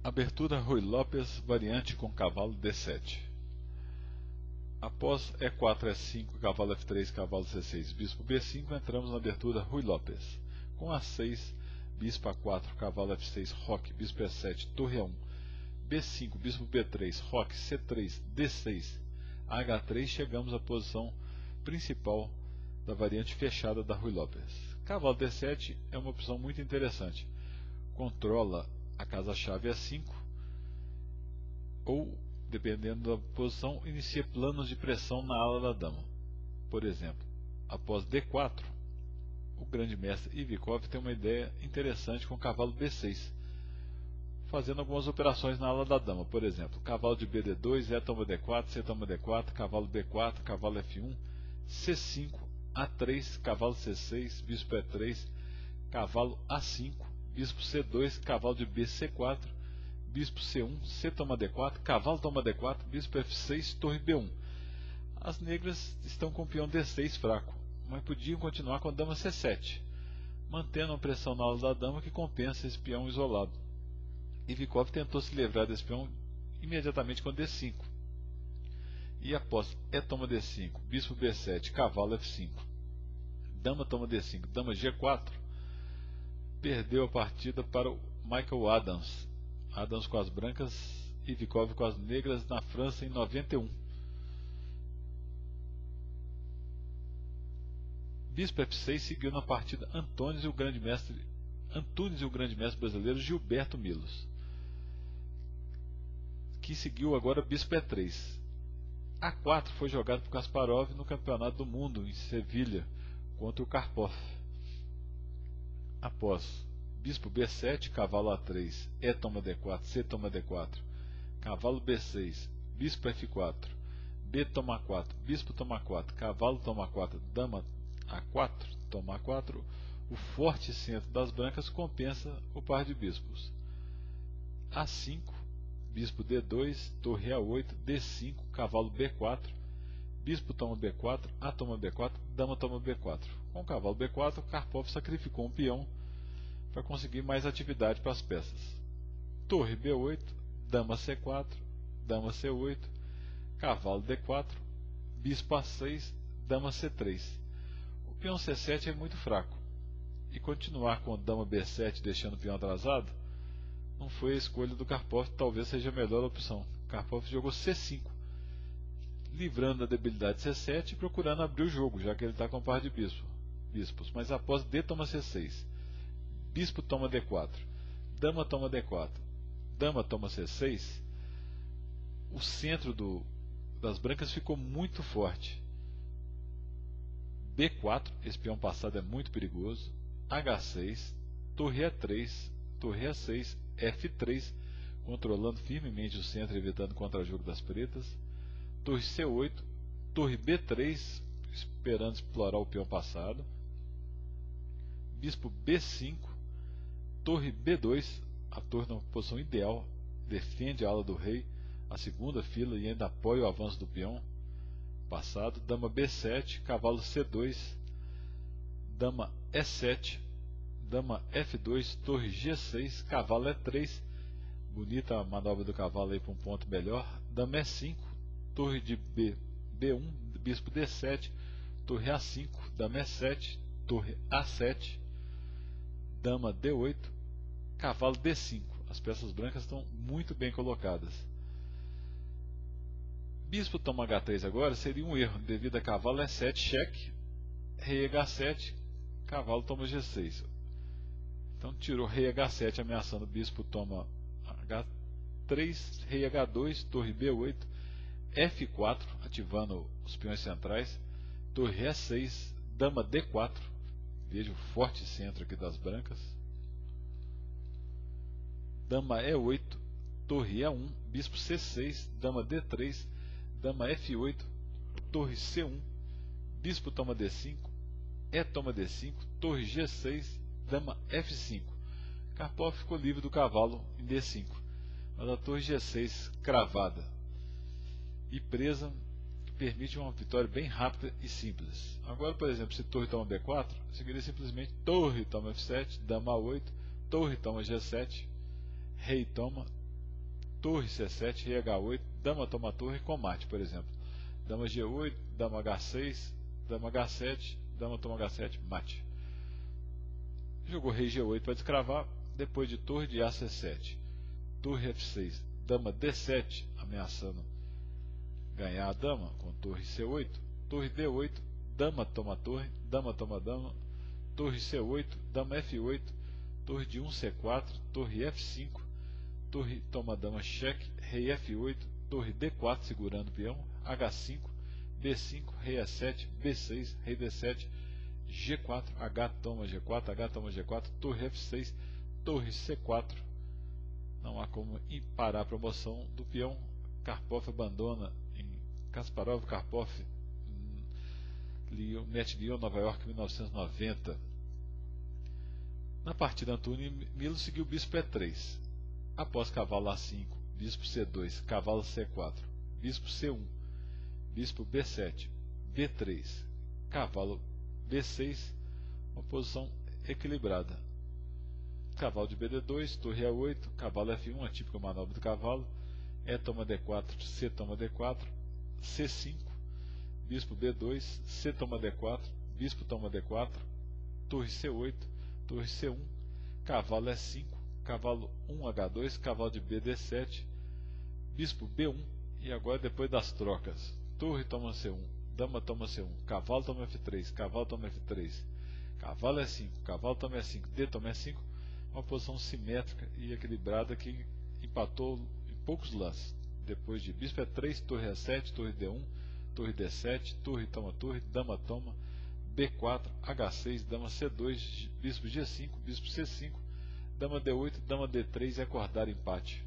Abertura Ruy Lopes, variante com cavalo D7. Após E4, E5, cavalo F3, cavalo C6, bispo B5, entramos na abertura Ruy Lopes. Com A6, bispo A4, cavalo F6, roque, bispo E7, torre A1, B5, bispo B3, roque, C3, D6, H3, chegamos à posição principal da variante fechada da Ruy Lopes. Cavalo D7 é uma opção muito interessante. Controla a casa-chave E5 ou, dependendo da posição, inicia planos de pressão na ala da dama. Por exemplo, após D4, o grande mestre Ivikov tem uma ideia interessante com o cavalo B6, fazendo algumas operações na ala da dama. Por exemplo, cavalo de BD2, E toma D4, C toma D4, cavalo B4, cavalo F1, C5, A3, cavalo C6, bispo E3, cavalo A5, bispo C2, cavalo de B C4, bispo C1, C toma D4, cavalo toma D4, bispo F6, torre B1. As negras estão com o peão D6 fraco, mas podiam continuar com a dama C7, mantendo a pressão na ala da dama que compensa esse peão isolado. Ivikov tentou se livrar desse peão imediatamente com D5. E após E toma D5, bispo B7, cavalo F5, dama toma D5, dama G4, perdeu a partida para o Michael Adams. Adams com as brancas, Ivikov com as negras na França em 91. Bispo F6 seguiu na partida Antunes e o grande mestre brasileiro Gilberto Milos, que seguiu agora bispo E3. A4 foi jogado por Kasparov no Campeonato do Mundo em Sevilha contra o Karpov. Após bispo B7, cavalo A3, E toma D4, C toma D4, cavalo B6, bispo F4, B toma 4, bispo toma 4, cavalo toma 4, dama A4, toma A4, o forte centro das brancas compensa o par de bispos. A5, bispo D2, torre A8, D5, cavalo B4, bispo toma B4, A toma B4, dama toma B4. Com o cavalo B4, Karpov sacrificou um peão para conseguir mais atividade para as peças. Torre B8, dama C4, dama C8, cavalo D4, bispo A6, dama C3. O peão C7 é muito fraco, e continuar com dama B7 deixando o peão atrasado não foi a escolha do Karpov, talvez seja a melhor opção. Karpov jogou C5, livrando da debilidade C7 e procurando abrir o jogo, já que ele está com um par de bispos. Mas após D toma C6, bispo toma D4, dama toma D4, dama toma C6, o centro das brancas ficou muito forte. B4, esse peão passado é muito perigoso, H6, torre E3, torre A6, F3, controlando firmemente o centro, evitando o contra-jogo das pretas, torre C8, torre B3, esperando explorar o peão passado, bispo B5, torre B2, a torre na posição ideal, defende a ala do rei, a segunda fila, e ainda apoia o avanço do peão passado, dama B7, cavalo C2, dama E7, dama F2, torre G6, cavalo E3, bonita a manobra do cavalo aí para um ponto melhor, dama E5, torre de B1, bispo D7, torre A5, dama E7, torre A7, dama D8, cavalo D5. As peças brancas estão muito bem colocadas. Bispo toma H3 agora seria um erro, devido a cavalo E7, cheque, rei H7, cavalo toma G6. Então tirou rei H7 ameaçando, bispo toma H3, rei H2, torre B8, F4 ativando os peões centrais, torre E6, dama D4, veja o forte centro aqui das brancas, dama E8, torre A1, bispo C6, dama D3, dama F8, torre C1, bispo toma D5, E toma D5, torre G6, dama F5. Karpov ficou livre do cavalo em D5, mas a torre G6 cravada e presa permite uma vitória bem rápida e simples. Agora, por exemplo, se torre toma B4, seguiria simplesmente torre toma F7, dama A8, torre toma G7, rei toma, torre C7, rei H8, dama toma torre com mate, por exemplo. Dama G8, dama H6, dama H7, dama toma H7, mate. Jogou rei G8 para descravar, depois de torre de AC7, torre F6, dama D7, ameaçando ganhar a dama com torre C8, torre D8, dama toma torre, dama toma dama, torre C8, dama F8, torre de 1 C4, torre F5, torre toma dama cheque, rei F8, torre D4 segurando o peão, H5, B5, rei A7, B6, rei D7, G4, H toma G4, H toma G4, torre F6, torre C4. Não há como parar a promoção do peão. Karpov abandona em Kasparov, Karpov, Met Lyon, Nova York, 1990. Na partida Antunes, Milo seguiu bispo E3. Após cavalo A5, bispo C2, cavalo C4, bispo C1, bispo B7, B3, cavalo B6, uma posição equilibrada. Cavalo de BD2, torre A8, cavalo F1, a típica manobra do cavalo, E toma D4, C toma D4, C5, bispo B2, C toma D4, bispo toma D4, torre C8, torre C1, cavalo E5, cavalo 1H2, cavalo de BD7, bispo B1, e agora depois das trocas, torre toma C1, dama toma C1, cavalo toma F3, cavalo toma F3, cavalo E5, cavalo toma E5, D toma E5, uma posição simétrica e equilibrada que empatou em poucos lances. Depois de bispo E3, torre A7, torre D1, torre D7, torre toma torre, dama toma, B4, H6, dama C2, bispo G5, bispo C5, dama D8, dama D3 e acordar empate.